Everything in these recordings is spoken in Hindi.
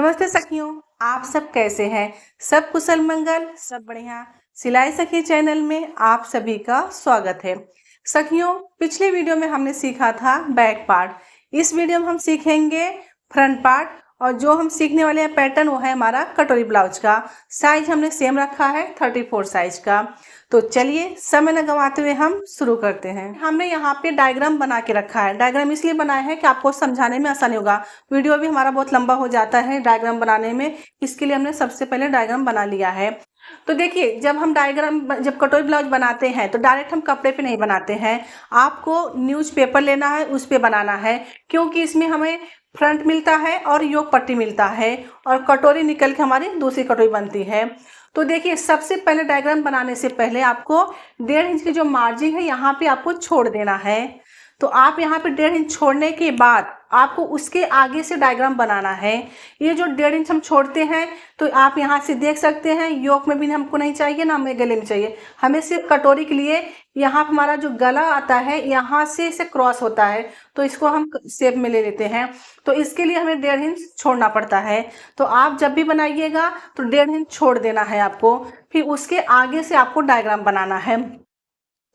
नमस्ते सखियों, आप सब कैसे हैं? सब कुशल मंगल, सब बढ़िया। सिलाई सखी चैनल में आप सभी का स्वागत है। सखियों, पिछले वीडियो में हमने सीखा था बैक पार्ट। इस वीडियो में हम सीखेंगे फ्रंट पार्ट और जो हम सीखने वाले हैं पैटर्न वो है हमारा कटोरी ब्लाउज का। साइज हमने सेम रखा है 34 साइज का। तो चलिए समय न गंवाते हुए हम शुरू करते हैं। हमने यहाँ पे डायग्राम बना के रखा है। डायग्राम इसलिए बनाया है कि आपको समझाने में आसानी होगा। वीडियो भी हमारा बहुत लंबा हो जाता है डायग्राम बनाने में, इसके लिए हमने सबसे पहले डायग्राम बना लिया है। तो देखिए, जब कटोरी ब्लाउज बनाते हैं तो डायरेक्ट हम कपड़े पे नहीं बनाते हैं। आपको न्यूज़पेपर लेना है, उस पे बनाना है, क्योंकि इसमें हमें फ्रंट मिलता है और योक पट्टी मिलता है और कटोरी निकल के हमारी दूसरी कटोरी बनती है। तो देखिए, सबसे पहले डायग्राम बनाने से पहले आपको 1.5 इंच की जो मार्जिन है यहाँ पे आपको छोड़ देना है। तो आप यहाँ पे 1.5 इंच छोड़ने के बाद आपको उसके आगे से डायग्राम बनाना है। ये जो 1.5 इंच हम छोड़ते हैं तो आप यहाँ से देख सकते हैं, योक में भी हमको नहीं चाहिए ना हमें गले में चाहिए। हमें सिर्फ कटोरी के लिए यहाँ हमारा जो गला आता है यहाँ से इसे क्रॉस होता है, तो इसको हम शेप में ले लेते हैं। तो इसके लिए हमें 1.5 इंच छोड़ना पड़ता है। तो आप जब भी बनाइएगा तो 1.5 इंच छोड़ देना है आपको, फिर उसके आगे से आपको डायग्राम बनाना है।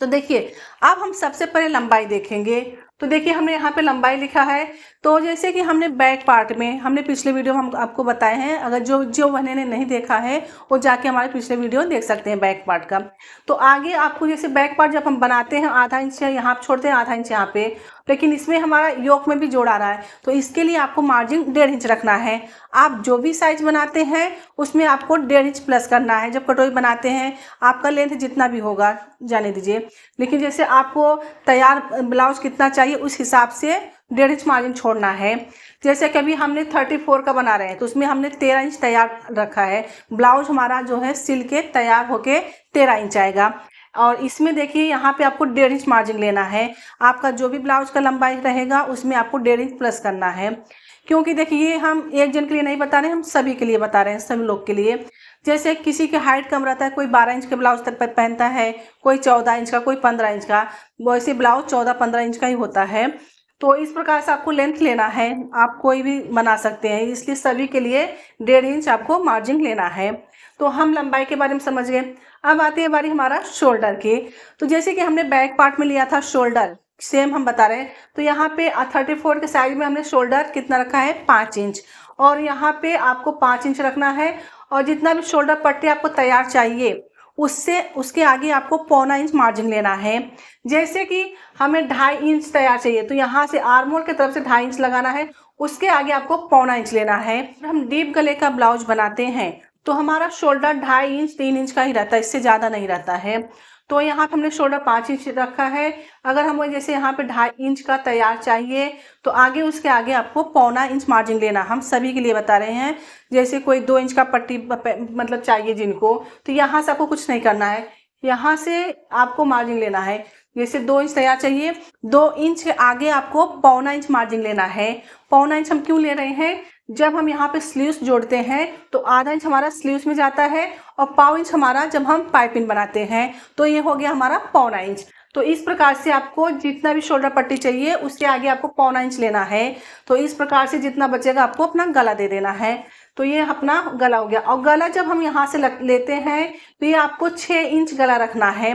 तो देखिए, अब हम सबसे पहले लंबाई देखेंगे। तो देखिए, हमने यहाँ पे लंबाई लिखा है। तो जैसे कि हमने बैक पार्ट में हमने पिछले वीडियो में हम आपको बताए हैं, अगर जो बहने ने नहीं देखा है वो जाके हमारे पिछले वीडियो देख सकते हैं बैक पार्ट का। तो आगे आपको जैसे बैक पार्ट जब हम बनाते हैं आधा इंच यहाँ आप छोड़ते हैं, आधा इंच यहाँ पे, लेकिन इसमें हमारा योक में भी जोड़ आ रहा है, तो इसके लिए आपको मार्जिन 1.5 इंच रखना है। आप जो भी साइज बनाते हैं उसमें आपको 1.5 इंच प्लस करना है। जब कटोरी बनाते हैं आपका लेंथ जितना भी होगा जाने दीजिए, लेकिन जैसे आपको तैयार ब्लाउज कितना चाहिए उस हिसाब से 1.5 इंच मार्जिन छोड़ना है। जैसे कि अभी हमने 34 का बना रहे हैं तो उसमें हमने 13 इंच तैयार रखा है। ब्लाउज हमारा जो है सिल के तैयार होके 13 इंच आएगा। और इसमें देखिए, यहाँ पे आपको 1.5 इंच मार्जिन लेना है। आपका जो भी ब्लाउज का लंबाई रहेगा उसमें आपको 1.5 इंच प्लस करना है, क्योंकि देखिए ये हम एक जन के लिए नहीं बता रहे हैं, हम सभी के लिए बता रहे हैं, सभी लोग के लिए। जैसे किसी की हाइट कम रहता है, कोई 12 इंच के ब्लाउज तक पहनता है, कोई 14 इंच का, कोई 15 इंच का, वैसे ब्लाउज 14-15 इंच का ही होता है। तो इस प्रकार से आपको लेंथ लेना है, आप कोई भी बना सकते हैं, इसलिए सभी के लिए 1.5 इंच आपको मार्जिन लेना है। तो हम लंबाई के बारे में समझ गए। अब आती है बारी हमारा शोल्डर की। तो जैसे कि हमने बैक पार्ट में लिया था शोल्डर, सेम हम बता रहे हैं। तो यहाँ पे 34 के साइज में हमने शोल्डर कितना रखा है, 5 इंच, और यहाँ पे आपको 5 इंच रखना है। और जितना भी शोल्डर पट्टी आपको तैयार चाहिए उससे उसके आगे आपको 0.25 इंच मार्जिन लेना है। जैसे कि हमें 2.5 इंच तैयार चाहिए तो यहाँ से आर्म होल की तरफ से 2.5 इंच लगाना है, उसके आगे आपको 0.25 इंच लेना है। हम डीप गले का ब्लाउज बनाते हैं तो हमारा शोल्डर 2.5 इंच 3 इंच का ही रहता है, इससे ज़्यादा नहीं रहता है। तो यहाँ पे हमने शोल्डर 5 इंच रखा है। अगर हमें जैसे यहाँ पे 2.5 इंच का तैयार चाहिए तो आगे उसके आगे आपको 0.25 इंच मार्जिन लेना। हम सभी के लिए बता रहे हैं, जैसे कोई 2 इंच का पट्टी मतलब चाहिए जिनको, तो यहाँ से आपको कुछ नहीं करना है, यहाँ से आपको मार्जिन लेना है। जैसे 2 इंच तैयार चाहिए, 2 इंच के आगे आपको 0.25 इंच मार्जिन लेना है। 0.25 इंच हम क्यों ले रहे हैं, जब हम यहाँ पे स्लीव्स जोड़ते हैं तो आधा इंच हमारा स्लीव्स में जाता है और 0.25 इंच हमारा जब हम पाइपिंग बनाते हैं, तो ये हो गया हमारा 0.25 इंच। तो इस प्रकार से आपको जितना भी शोल्डर पट्टी चाहिए उसके आगे आपको 0.25 इंच लेना है। तो इस प्रकार से जितना बचेगा आपको अपना गला दे देना है। तो ये अपना गला हो गया। और गला जब हम यहाँ से लेते हैं तो ये आपको 6 इंच गला रखना है।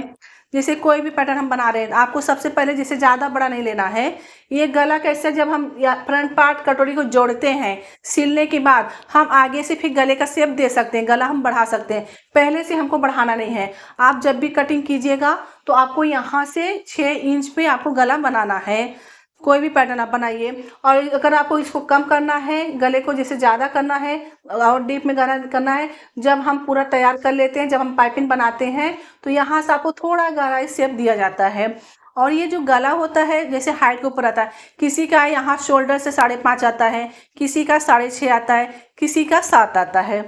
जैसे कोई भी पैटर्न हम बना रहे हैं आपको सबसे पहले जैसे ज़्यादा बड़ा नहीं लेना है। ये गला कैसे, जब हम फ्रंट पार्ट कटोरी को जोड़ते हैं सिलने के बाद हम आगे से फिर गले का शेप दे सकते हैं, गला हम बढ़ा सकते हैं, पहले से हमको बढ़ाना नहीं है। आप जब भी कटिंग कीजिएगा तो आपको यहाँ से 6 इंच पे आपको गला बनाना है। कोई भी पैटर्न आप बनाइए। और अगर आपको इसको कम करना है, गले को जैसे ज़्यादा करना है और डीप में गला करना है, जब हम पूरा तैयार कर लेते हैं, जब हम पाइपिंग बनाते हैं तो यहाँ से आपको थोड़ा गहराई शेप दिया जाता है। और ये जो गला होता है जैसे हाइट के ऊपर आता है, किसी का यहाँ शोल्डर से 5.5 आता है, किसी का 6.5 आता है, किसी का 7 आता है।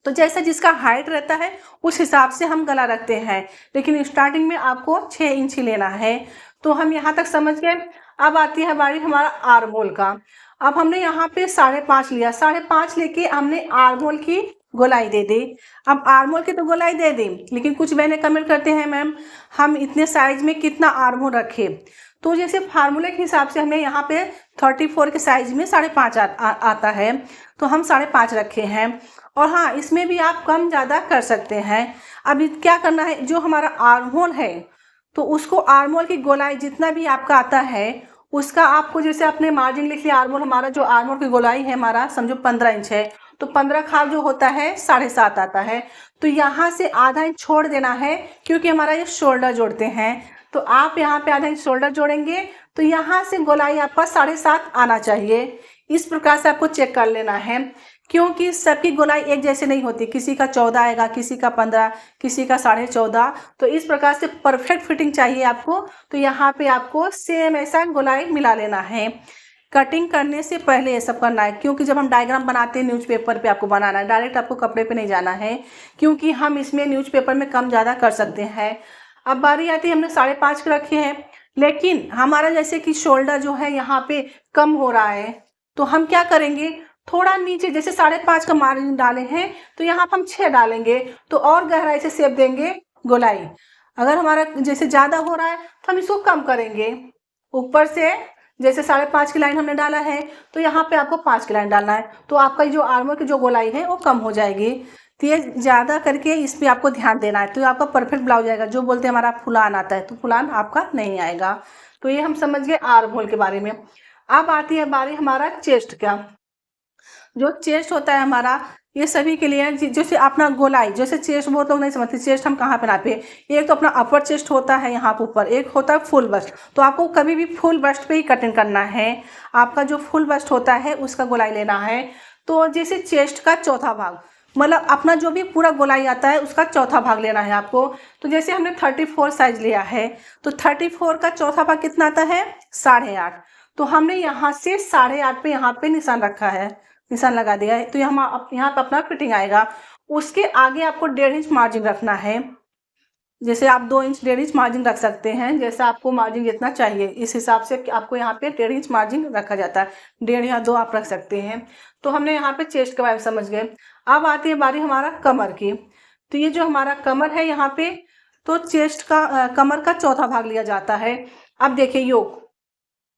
तो जैसा जिसका हाइट रहता है उस हिसाब से हम गला रखते हैं, लेकिन स्टार्टिंग में आपको 6 इंच ही लेना है। तो हम यहाँ तक समझ गए। अब आती है बारी हमारा आर्म होल का। अब हमने यहाँ पे 5.5 लिया, 5.5 लेके हमने आर्म होल की गोलाई दे दी। अब आर्म होल की तो गोलाई दे दी, लेकिन कुछ बहनें कमेंट करते हैं मैम हम इतने साइज में कितना आर्म होल रखें। तो जैसे फार्मूले के हिसाब से हमें यहाँ पे 34 के साइज में 5.5 आता है, तो हम 5.5 रखे हैं। और हाँ, इसमें भी आप कम ज़्यादा कर सकते हैं। अब क्या करना है, जो हमारा आर्म होल है तो उसको आर्म होल की गोलाई जितना भी आपका आता है उसका आपको, जैसे अपने मार्जिन लिख लिया, आर्म होल हमारा जो आर्म होल की गोलाई है हमारा समझो 15 इंच है, तो 15 खाल जो होता है 7.5 आता है। तो यहाँ से आधा इंच छोड़ देना है, क्योंकि हमारा ये शोल्डर जोड़ते हैं। तो आप यहाँ पे आधा इंच शोल्डर जोड़ेंगे तो यहाँ से गोलाई आपका 7.5 आना चाहिए। इस प्रकार से आपको चेक कर लेना है, क्योंकि सबकी गोलाई एक जैसे नहीं होती, किसी का 14 आएगा, किसी का 15, किसी का 14.5। तो इस प्रकार से परफेक्ट फिटिंग चाहिए आपको। तो यहाँ पे आपको सेम ऐसा गोलाई मिला लेना है। कटिंग करने से पहले ये सब करना है, क्योंकि जब हम डायग्राम बनाते हैं न्यूज़पेपर पे आपको बनाना है, डायरेक्ट आपको कपड़े पे नहीं जाना है, क्योंकि हम इसमें न्यूज़पेपर में कम ज़्यादा कर सकते हैं। अब बारी आती है, हमने 5.5 के रखे हैं, लेकिन हमारा जैसे कि शोल्डर जो है यहाँ पे कम हो रहा है, तो हम क्या करेंगे, थोड़ा नीचे जैसे 5.5 का मार्जिन डाले हैं तो यहाँ पर हम 6 डालेंगे, तो और गहराई से शेप देंगे गोलाई। अगर हमारा जैसे ज़्यादा हो रहा है तो हम इसको कम करेंगे। ऊपर से जैसे 5.5 की लाइन हमने डाला है तो यहाँ पे आपको 5 की लाइन डालना है, तो आपका जो आर्मर की जो गोलाई है वो कम हो जाएगी। तो ये ज़्यादा करके इस पर आपको ध्यान देना है, तो आपका परफेक्ट ब्लाउज आएगा। जो बोलते हैं हमारा फुलान आता है, तो फुलान आपका नहीं आएगा। तो ये हम समझ गए आर्म होल के बारे में। अब आती है बारी हमारा चेस्ट का। जो चेस्ट होता है हमारा, ये सभी के लिए जैसे अपना गोलाई, जैसे चेस्ट बहुत लोग नहीं समझते, चेस्ट हम कहाँ पे नापे। एक तो अपना अपर चेस्ट होता है यहाँ पर ऊपर, एक होता है फुल बस्ट। तो आपको कभी भी फुल बस्ट पे ही कटिंग करना है। आपका जो फुल बस्ट होता है उसका गोलाई लेना है। तो जैसे चेस्ट का चौथा भाग, मतलब अपना जो भी पूरा गोलाई आता है उसका चौथा भाग लेना है आपको। तो जैसे हमने 34 साइज लिया है, तो 34 का चौथा भाग कितना आता है, 8.5। तो हमने यहाँ से 8.5 पे यहाँ पे निशान रखा है, निशान लगा दिया है। तो यहाँ पे अपना फिटिंग आएगा। उसके आगे आपको 1.5 इंच मार्जिन रखना है। जैसे आप 2 इंच 1.5 इंच मार्जिन रख सकते हैं, जैसा आपको मार्जिन जितना चाहिए इस हिसाब से आपको यहाँ पे 1.5 इंच मार्जिन रखा जाता है। 1.5 या 2 आप रख सकते हैं। तो हमने यहाँ पे चेस्ट के बारे में समझ गए। अब आती है बारी हमारा कमर की। तो ये जो हमारा कमर है यहाँ पे, तो चेस्ट का कमर का चौथा भाग लिया जाता है। अब देखिए योक,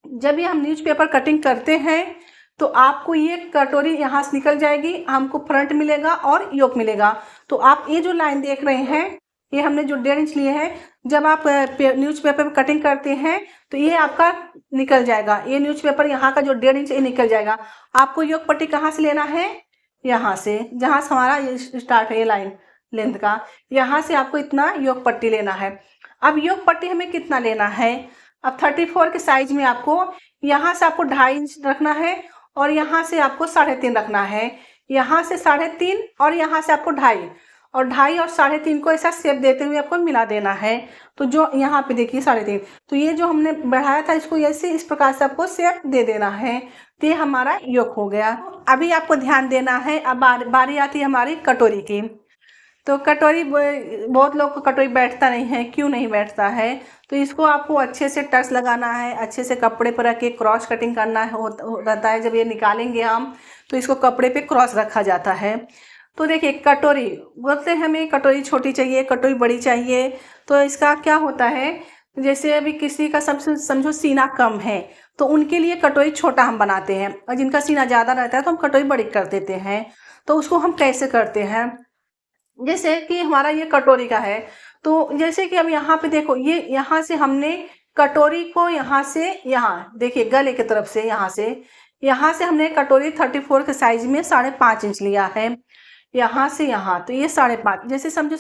जब भी हम न्यूज़पेपर कटिंग करते हैं तो आपको ये कटोरी यहाँ से निकल जाएगी, हमको फ्रंट मिलेगा और योक मिलेगा। तो आप ये जो लाइन देख रहे हैं, ये हमने जो 1.5 इंच लिए हैं, जब आप न्यूज़पेपर पर कटिंग करते हैं तो ये आपका निकल जाएगा। ये न्यूज़पेपर यहाँ का जो 1.5 इंच ये निकल जाएगा। आपको योक पट्टी कहाँ से लेना है, यहाँ से, जहाँ से हमारा ये स्टार्ट है ये लाइन लेंथ का, यहाँ से आपको इतना योक पट्टी लेना है। अब योक पट्टी हमें कितना लेना है, अब 34 के साइज में आपको यहाँ से आपको 2.5 इंच रखना है, और यहाँ से आपको 3.5 रखना है। यहाँ से 3.5 और यहाँ से आपको 2.5, और 2.5 और 3.5 को ऐसा शेप देते हुए आपको मिला देना है। तो जो यहाँ पे देखिए 3.5, तो ये जो हमने बढ़ाया था इसको ऐसे इस प्रकार से आपको शेप दे देना है। तो ये हमारा योक हो गया। अभी आपको ध्यान देना है। अब बारी आती है हमारी कटोरी की। तो कटोरी, बहुत लोग को कटोरी बैठता नहीं है, क्यों नहीं बैठता है, तो इसको आपको अच्छे से टक्स लगाना है, अच्छे से कपड़े पर रख के क्रॉस कटिंग करना रहता है। जब ये निकालेंगे हम तो इसको कपड़े पे क्रॉस रखा जाता है। तो देखिए कटोरी बोलते हैं, हमें कटोरी छोटी चाहिए, कटोरी बड़ी चाहिए। तो इसका क्या होता है, जैसे अभी किसी का समझो सीना कम है तो उनके लिए कटोरी छोटा हम बनाते हैं, और जिनका सीना ज़्यादा रहता है तो हम कटोरी बड़ी कर देते हैं। तो उसको हम कैसे करते हैं, जैसे कि हमारा ये कटोरी का है, तो जैसे कि अब यहाँ पे देखो, ये यहाँ से हमने कटोरी को यहाँ से यहाँ देखिए गले की तरफ से यहाँ से हमने कटोरी 34 के साइज में 5.5 इंच लिया है, यहाँ से यहाँ। तो ये 5.5, जैसे समझो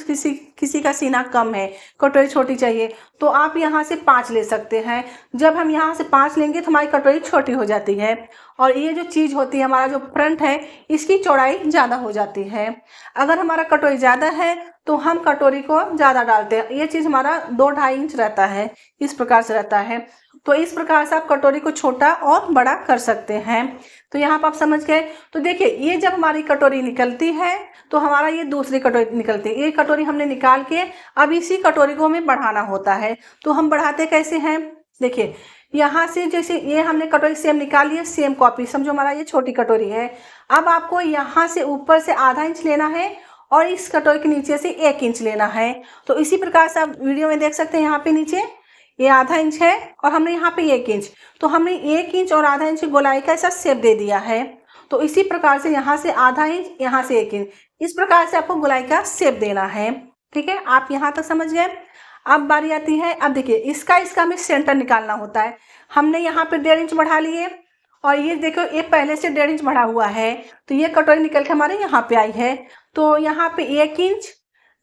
किसी का सीना कम है, कटोरी छोटी चाहिए, तो आप यहाँ से 5 ले सकते हैं। जब हम यहाँ से 5 लेंगे तो हमारी कटोरी छोटी हो जाती है, और ये जो चीज़ होती है हमारा जो फ्रंट है इसकी चौड़ाई ज़्यादा हो जाती है। अगर हमारा कटोरी ज़्यादा है तो हम कटोरी को ज़्यादा डालते हैं। ये चीज़ हमारा 2-2.5 इंच रहता है, इस प्रकार से रहता है। तो इस प्रकार से आप कटोरी को छोटा और बड़ा कर सकते हैं। तो यहाँ पर आप समझ गए। तो देखिए ये जब हमारी कटोरी निकलती है तो हमारा ये दूसरी कटोरी निकलती है। ये कटोरी हमने निकाल के अब इसी कटोरी को हमें बढ़ाना होता है। तो हम बढ़ाते कैसे हैं, देखिए यहाँ से जैसे ये हमने कटोरी सेम निकाल लिया, सेम कॉपी, समझो हमारा ये छोटी कटोरी है। अब आपको यहाँ से ऊपर से आधा इंच लेना है और इस कटोरी के नीचे से 1 इंच लेना है। तो इसी प्रकार से आप वीडियो में देख सकते हैं, यहाँ पे नीचे ये आधा इंच है और हमने यहाँ पे 1 इंच, तो हमने 1 इंच और आधा इंच की गोलाई का ऐसा शेप दे दिया है। तो इसी प्रकार से यहाँ से आधा इंच, यहाँ से 1 इंच, इस प्रकार से आपको गोलाई का शेप देना है। ठीक है, आप यहाँ तक समझ गए। अब बारी आती है, अब देखिए इसका हमें सेंटर निकालना होता है। हमने यहाँ पे 1.5 इंच बढ़ा लिए और ये देखो ये पहले से 1.5 इंच बढ़ा हुआ है, तो ये कटोरी निकल के हमारे यहाँ पे आई है। तो यहाँ पे 1 इंच,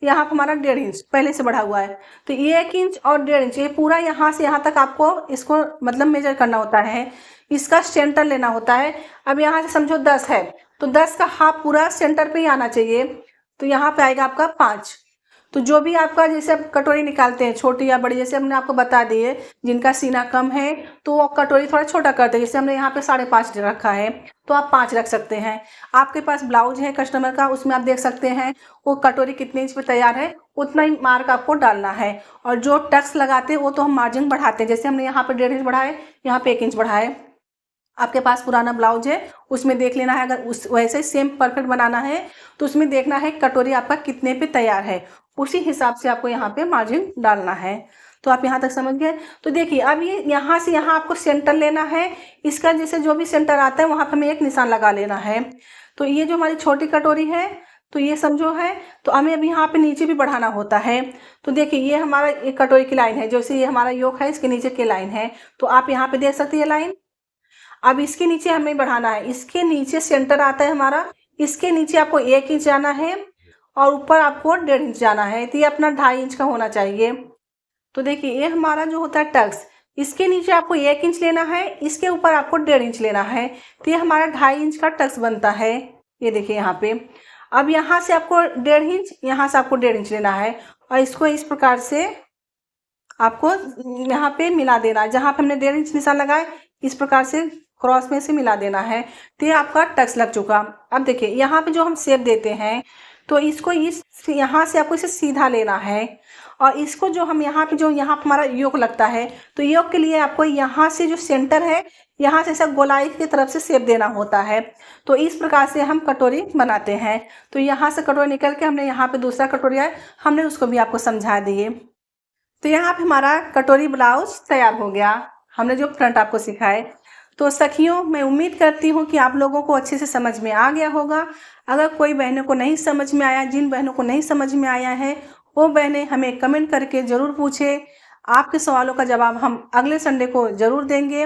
यहाँ पे हमारा 1.5 इंच पहले से बढ़ा हुआ है, तो 1 इंच और 1.5 इंच ये पूरा यहाँ से यहाँ तक आपको इसको मतलब मेजर करना होता है, इसका सेंटर लेना होता है। अब यहाँ से समझो 10 है, तो 10 का हाफ पूरा सेंटर पे ही आना चाहिए, तो यहाँ पे आएगा आपका 5। तो जो भी आपका जैसे आप कटोरी निकालते हैं छोटी या बड़ी, जैसे हमने आपको बता दिए, जिनका सीना कम है तो वो कटोरी थोड़ा छोटा करते हैं। जैसे हमने यहाँ पे 5.5 रखा है तो आप 5 रख सकते हैं। आपके पास ब्लाउज है कस्टमर का, उसमें आप देख सकते हैं वो कटोरी कितने इंच पे तैयार है, उतना ही मार्क आपको डालना है। और जो टक्स लगाते हैं वो तो हम मार्जिन बढ़ाते हैं, जैसे हमने यहाँ पे 1.5 इंच बढ़ाए, यहाँ पे 1 इंच बढ़ाए। आपके पास पुराना ब्लाउज है उसमें देख लेना है, अगर उस वैसे सेम परफेक्ट बनाना है तो उसमें देखना है कटोरी आपका कितने पे तैयार है, उसी हिसाब से आपको यहाँ पे मार्जिन डालना है। तो आप यहाँ तक समझ गए। तो देखिए अब ये यहाँ से यहाँ आपको सेंटर लेना है, इसका जैसे जो भी सेंटर आता है वहाँ पर हमें एक निशान लगा लेना है। तो ये जो हमारी छोटी कटोरी है तो ये समझो है, तो हमें अभी यहाँ पे नीचे भी बढ़ाना होता है। तो देखिए ये हमारा एक कटोरी की लाइन है, जैसे ये हमारा योक है इसके नीचे की लाइन है, तो आप यहाँ पे देख सकते हैं लाइन। अब इसके नीचे हमें बढ़ाना है, इसके नीचे सेंटर आता है हमारा, इसके नीचे आपको 1 इंच जाना है और ऊपर आपको 1.5 इंच जाना है, तो ये अपना 2.5 इंच का होना चाहिए। तो देखिए ये हमारा जो होता है टक्स, इसके नीचे आपको 1 इंच लेना है, इसके ऊपर आपको 1.5 इंच लेना है, तो ये हमारा 2.5 इंच का टक्स बनता है। ये देखिए यहाँ पे, अब यहाँ से आपको 1.5 इंच, यहाँ से आपको 1.5 इंच लेना है और इसको इस प्रकार से आपको यहाँ पे मिला देना है, जहाँ पे हमने 1.5 इंच निशान लगाए इस प्रकार से क्रॉस में से मिला देना है, तो ये आपका टक्स लग चुका। अब देखिए यहाँ पे जो हम शेप देते हैं तो इसको इस यहाँ से आपको इसे सीधा लेना है और इसको जो हम यहाँ पे जो यहाँ पे हमारा योक लगता है, तो योक के लिए आपको यहाँ से जो सेंटर है यहाँ से ऐसा गोलाई की तरफ से शेप देना होता है। तो इस प्रकार से हम कटोरी बनाते हैं। तो यहाँ से कटोरी निकल के हमने यहाँ पे दूसरा कटोरी है, हमने उसको भी आपको समझा दिए। तो यहाँ पे हमारा कटोरी ब्लाउज तैयार हो गया, हमने जो फ्रंट आपको सिखाए। तो सखियों मैं उम्मीद करती हूँ कि आप लोगों को अच्छे से समझ में आ गया होगा। अगर कोई बहनों को नहीं समझ में आया, जिन बहनों को नहीं समझ में आया है वो बहनें हमें कमेंट करके ज़रूर पूछें, आपके सवालों का जवाब हम अगले संडे को ज़रूर देंगे।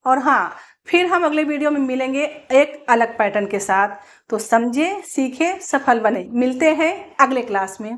और हाँ, फिर हम अगले वीडियो में मिलेंगे एक अलग पैटर्न के साथ। तो समझे, सीखे, सफल बने। मिलते हैं अगले क्लास में।